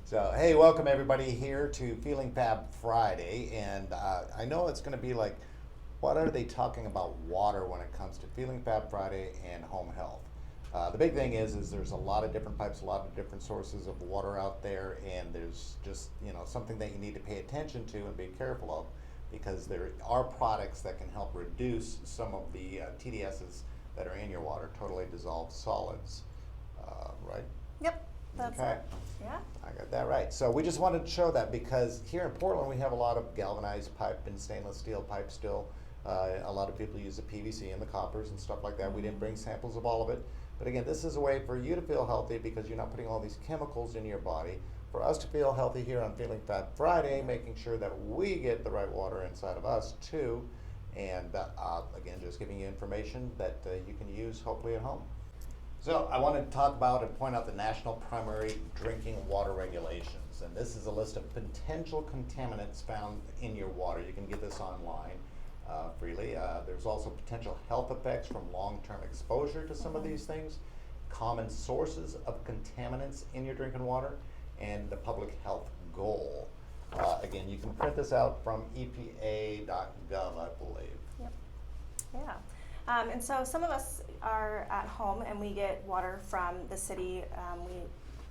So, hey, welcome everybody here to Feeling Fab Friday. And I know it's going to be like, what are they talking about water when it comes to Feeling Fab Friday and home health? The big thing is there's a lot of different pipes, a lot of different sources of water out there, and there's just, something that you need to pay attention to and be careful of, because there are products that can help reduce some of the TDSs that are in your water, totally dissolved solids, right? Yep, that's Okay. it. Yeah. I got that right. So we just wanted to show that because here in Portland we have a lot of galvanized pipe and stainless steel pipe still. A lot of people use the PVC and the coppers and stuff like that. We didn't bring samples of all of it. But again, this is a way for you to feel healthy because you're not putting all these chemicals in your body. For us to feel healthy here on Feeling Fat Friday, making sure that we get the right water inside of us too. And again, just giving you information that you can use hopefully at home. So I wanted to talk about and point out the National Primary Drinking Water Regulations. And this is a list of potential contaminants found in your water. You can get this online freely. There's also potential health effects from long-term exposure to some of these things, common sources of contaminants in your drinking water, and the public health goal. Again, you can print this out from EPA.gov, I believe. Yep. Yeah. And so some of us are at home and we get water from the city. We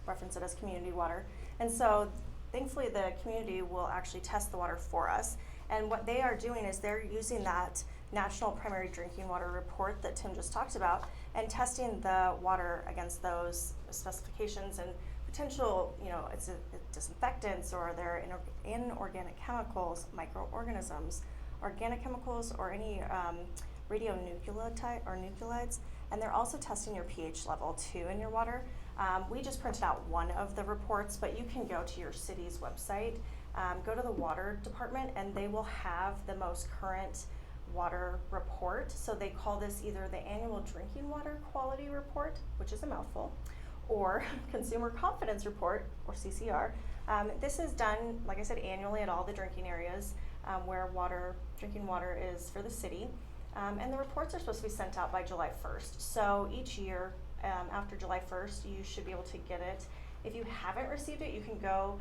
reference it as community water. And so thankfully the community will actually test the water for us. And what they are doing is they're using that National Primary Drinking Water Report that Tim just talked about and testing the water against those specifications and potential, it's disinfectants, or they're inorganic chemicals, microorganisms, organic chemicals, or any radionuclides, and they're also testing your pH level too in your water. We just printed out one of the reports, but you can go to your city's website, go to the water department, and they will have the most current water report. So they call this either the Annual Drinking Water Quality Report, which is a mouthful, or Consumer Confidence Report, or CCR. This is done, like I said, annually at all the drinking areas where drinking water is for the city. And the reports are supposed to be sent out by July 1st. So each year after July 1st, you should be able to get it. If you haven't received it, you can go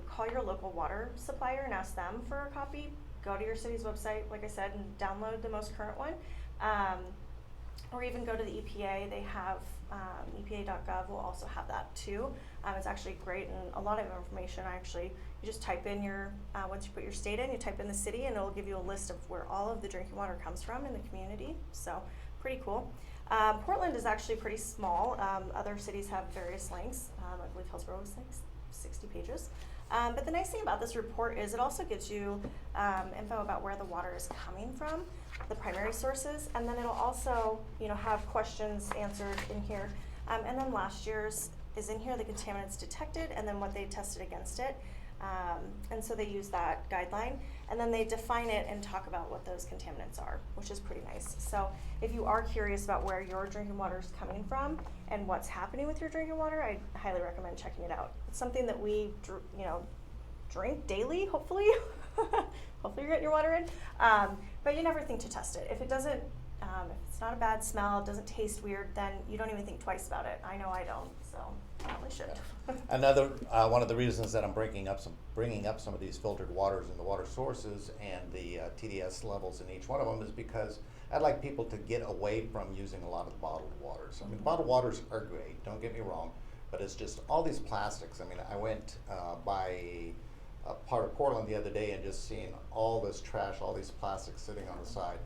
call your local water supplier and ask them for a copy. Go to your city's website, like I said, and download the most current one. Or even go to the EPA. They have EPA.gov will also have that too. It's actually great, and a lot of information. You just type in once you put your state in, you type in the city, and it'll give you a list of where all of the drinking water comes from in the community. So pretty cool. Portland is actually pretty small. Other cities have various links. I believe Hillsborough is like 60 pages. But the nice thing about this report is it also gives you info about where the water is coming from, the primary sources, and then it'll also have questions answered in here. And then last year's is in here, the contaminants detected, and then what they tested against it. And so they use that guideline, and then they define it and talk about what those contaminants are, which is pretty nice. So if you are curious about where your drinking water is coming from and what's happening with your drinking water, I highly recommend checking it out. It's something that we drink daily, hopefully. Hopefully you're getting your water in. But you never think to test it. If it doesn't, if it's not a bad smell, it doesn't taste weird, then you don't even think twice about it. I know I don't, so I probably should. Another one of the reasons that I'm bringing up some of these filtered waters and the water sources and the TDS levels in each one of them is because I'd like people to get away from using a lot of bottled waters. I mean, bottled waters are great, don't get me wrong, but it's just all these plastics. I mean, I went by a part of Portland the other day and just seeing all this trash, all these plastics sitting on the side.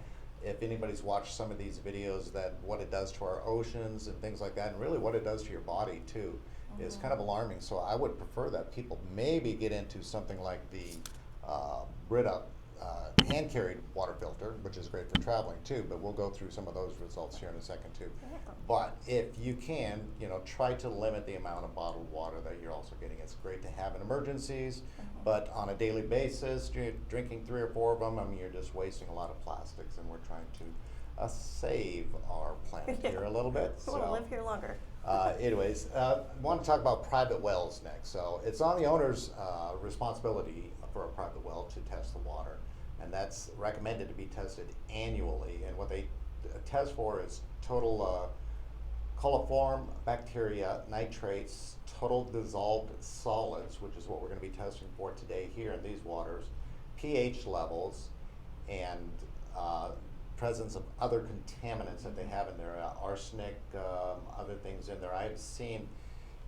If anybody's watched some of these videos, that what it does to our oceans and things like that, and really what it does to your body too, is kind of alarming. So I would prefer that people maybe get into something like the Brita hand-carried water filter, which is great for traveling too, but we'll go through some of those results here in a second too. But if you can, try to limit the amount of bottled water that you're also getting. It's great to have in emergencies, but on a daily basis, drinking 3 or 4 of them, I mean, you're just wasting a lot of plastics, and we're trying to save our planet here a little bit. I want to live here longer. Anyways, want to talk about private wells next. So it's on the owner's responsibility for a private well to test the water, and that's recommended to be tested annually. And what they test for is total coliform bacteria, nitrates, total dissolved solids, which is what we're going to be testing for today here in these waters, pH levels, and presence of other contaminants that they have in there, arsenic, other things in there. I've seen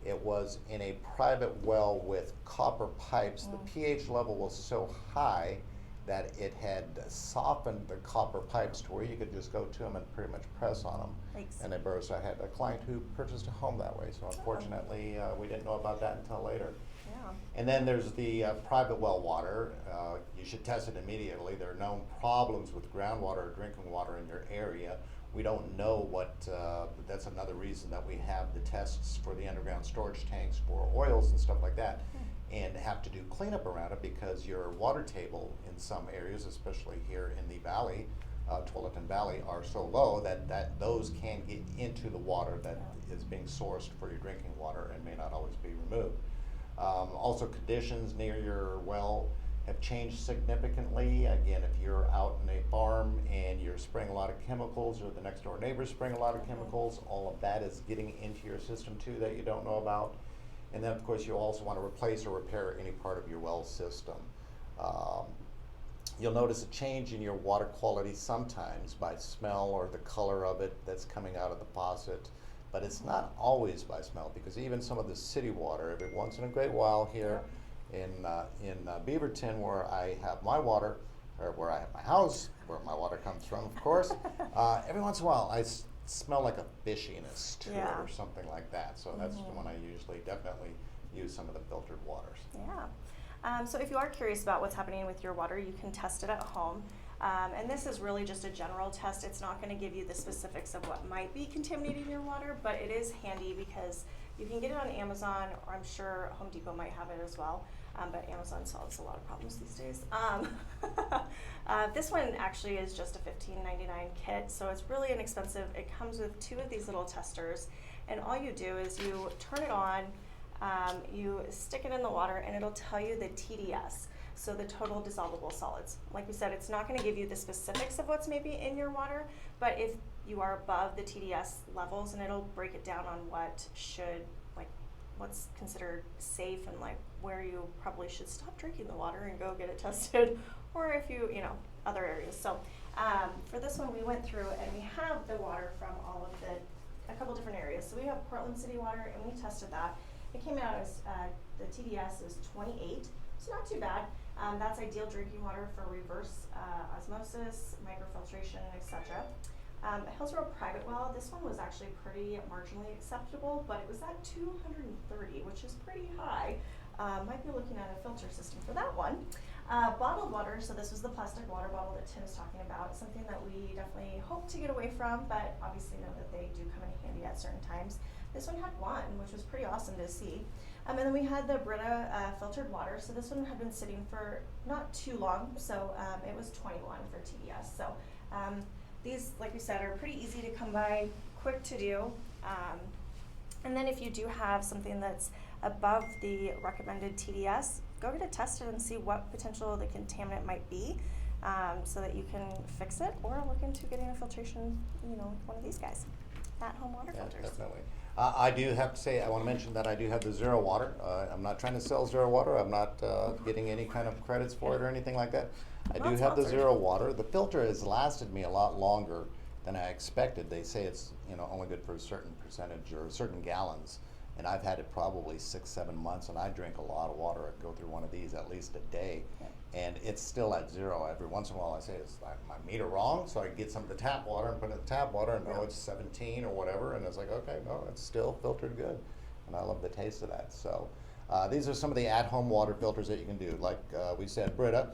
it was in a private well with copper pipes. The pH level was so high that it had softened the copper pipes to where you could just go to them and pretty much press on them. Thanks. And they burst. I had a client who purchased a home that way, so unfortunately we didn't know about that until later. Yeah. And then there's the private well water. You should test it immediately. There are known problems with groundwater or drinking water in your area. We don't know what, that's another reason that we have the tests for the underground storage tanks for oils and stuff like that. And have to do cleanup around it because your water table in some areas, especially here in the valley, Tualatin Valley, are so low that those can get into the water that is being sourced for your drinking water and may not always be removed. Also, conditions near your well have changed significantly. Again, if you're out in a farm and you're spraying a lot of chemicals, or the next door neighbor's spraying a lot of chemicals, all of that is getting into your system too that you don't know about. And then, of course, you also want to replace or repair any part of your well system. You'll notice a change in your water quality sometimes by smell or the color of it that's coming out of the faucet. But it's not always by smell, because even some of the city water, every once in a great while here in Beaverton, where I have my water, or where I have my house, where my water comes from, of course, every once in a while I smell like a fishiness to it or something like that. So that's when I usually definitely use some of the filtered waters. Yeah. So if you are curious about what's happening with your water, you can test it at home. And this is really just a general test. It's not going to give you the specifics of what might be contaminating your water, but it is handy because you can get it on Amazon, or I'm sure Home Depot might have it as well. But Amazon solves a lot of problems these days. This one actually is just a $15.99 kit, so it's really inexpensive. It comes with 2 of these little testers, and all you do is you turn it on, you stick it in the water, and it'll tell you the TDS, so the total dissolvable solids. Like we said, it's not going to give you the specifics of what's maybe in your water, but if you are above the TDS levels, and it'll break it down on what should, like, what's considered safe, and like where you probably should stop drinking the water and go get it tested, or if you know, other areas. So for this one, we went through and we have the water from all of a couple different areas. So we have Portland City water, and we tested that. It came out as the TDS is 28, so not too bad. That's ideal drinking water for reverse osmosis, microfiltration, etc. Hillsborough private well, this one was actually pretty marginally acceptable, but it was at 230, which is pretty high. Might be looking at a filter system for that one. Bottled water, so this was the plastic water bottle that Tim is talking about, something that we definitely hope to get away from, but obviously know that they do come in handy at certain times. This one had 1, which was pretty awesome to see. And then we had the Brita filtered water, so this one had been sitting for not too long, so it was 21 for TDS. So these, like we said, are pretty easy to come by, quick to do. And then if you do have something that's above the recommended TDS, go get it tested and see what potential the contaminant might be, so that you can fix it or look into getting a filtration, one of these guys, at-home water filters. Definitely. I do have to say, I want to mention that I do have the Zero water. I'm not trying to sell Zero water. I'm not getting any kind of credits for it or anything like that. I do have the Zero water. The filter has lasted me a lot longer than I expected. They say it's only good for a certain percentage or certain gallons, and I've had it probably 6-7 months, and I drink a lot of water. I go through one of these at least a day, and it's still at 0. Every once in a while I say, is my meter wrong? So I get some of the tap water and put it in the tap water, and it's 17 or whatever, and it's like, okay, no, it's still filtered good, and I love the taste of that. So these are some of the at-home water filters that you can do. Like we said, Brita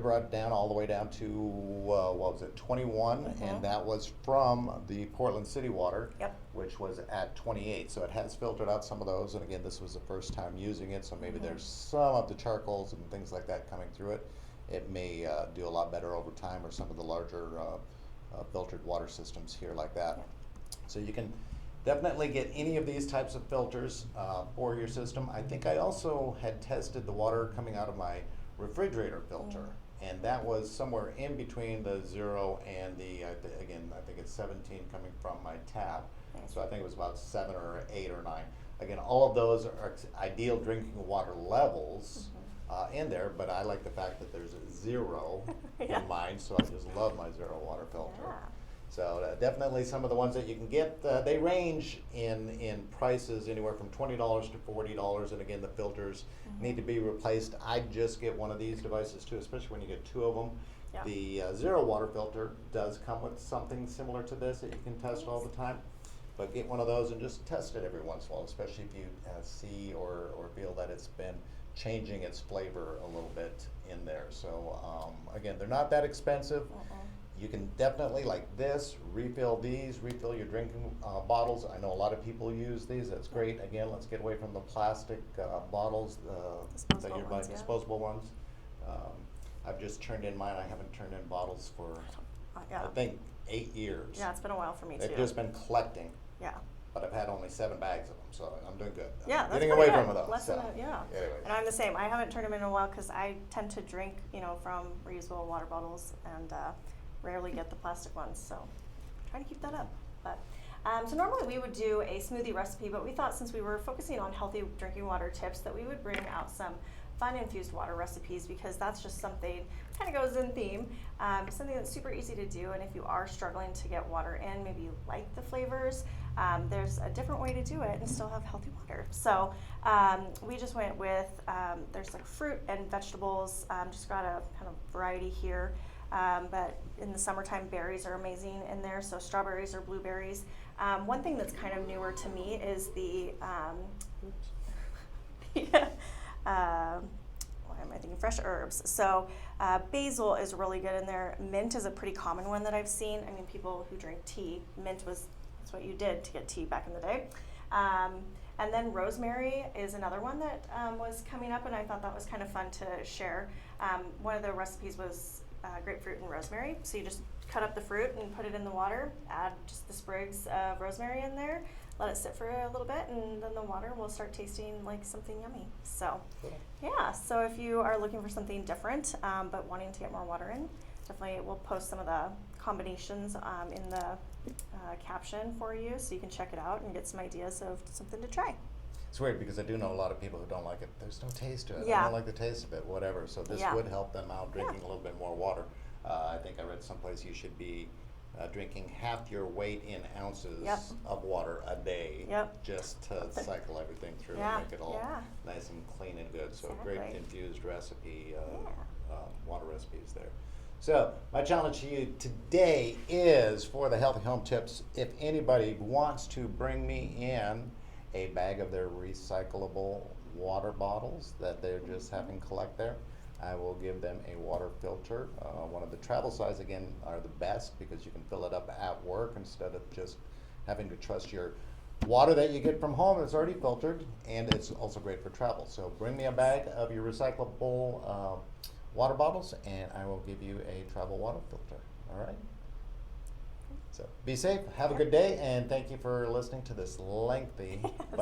brought it down all the way down to, what was it, 21, and that was from the Portland City water, which was at 28. So it has filtered out some of those, and again, this was the first time using it, so maybe there's some of the charcoals and things like that coming through it. It may do a lot better over time, or some of the larger filtered water systems here like that. So you can definitely get any of these types of filters for your system. I think I also had tested the water coming out of my refrigerator filter, and that was somewhere in between the 0 and the, again, I think it's 17 coming from my tap. Nice. So I think it was about 7 or 8 or 9. Again, all of those are ideal drinking water levels in there, but I like the fact that there's a 0 Yeah. in mine, so I just love my 0 water filter. Yeah. So definitely some of the ones that you can get, they range in prices anywhere from $20 to $40, and again, the filters need to be replaced. I just get one of these devices too, especially when you get 2 of them. Yeah. The 0 water filter does come with something similar to this that you can test all the time, but get one of those and just test it every once in a while, especially if you see or feel that it's been changing its flavor a little bit in there. So again, they're not that expensive. You can definitely, like this, refill these, refill your drinking bottles. I know a lot of people use these. That's great. Again, let's get away from the plastic bottles that Disposable you're buying, ones, yeah. disposable ones. I've just turned in mine. I haven't turned in bottles for, Yeah. I think, 8 years. Yeah, it's been a while for me too. They've just been collecting, Yeah. but I've had only 7 bags of them, so I'm doing good. I'm Yeah, that's getting pretty away good. from those. Less so, than yeah. anyways. And I'm the same. I haven't turned them in a while because I tend to drink, from reusable water bottles and rarely get the plastic ones. So trying to keep that up. But so normally we would do a smoothie recipe, but we thought since we were focusing on healthy drinking water tips that we would bring out some fun infused water recipes because that's just something kind of goes in theme, something that's super easy to do. And if you are struggling to get water in, maybe you like the flavors, there's a different way to do it and still have healthy water. So we just went with, there's like fruit and vegetables, just got a kind of variety here. But in the summertime, berries are amazing in there, so strawberries or blueberries. One thing that's kind of newer to me is the, why am I thinking fresh herbs? So basil is really good in there. Mint is a pretty common one that I've seen. I mean, people who drink tea, that's what you did to get tea back in the day. And then rosemary is another one that was coming up, and I thought that was kind of fun to share. One of the recipes was grapefruit and rosemary. So you just cut up the fruit and put it in the water, add just the sprigs of rosemary in there, let it sit for a little bit, and then the water will start tasting like something yummy. So yeah, so if you are looking for something different but wanting to get more water in, definitely we'll post some of the combinations in the caption for you so you can check it out and get some ideas of something to try. It's weird because I do know a lot of people who don't like it. There's no taste to it. Yeah. I don't like the taste of it, whatever. So this Yeah. would help them out drinking Yeah. a little bit more water. I think I read someplace you should be drinking half your weight in ounces Yep. of water a day, Yep. just to cycle everything through Yeah, and make it all yeah. nice and clean and good. So great Exactly. infused recipe, water recipes there. So my challenge to you today is for the Healthy Home Tips. If anybody wants to bring me in a bag of their recyclable water bottles that they're just having collect there, I will give them a water filter. One of the travel size, again, are the best because you can fill it up at work instead of just having to trust your water that you get from home that's already filtered, and it's also great for travel. So bring me a bag of your recyclable water bottles and I will give you a travel water filter. All right? So be safe, have a good day, and thank you for listening to this lengthy but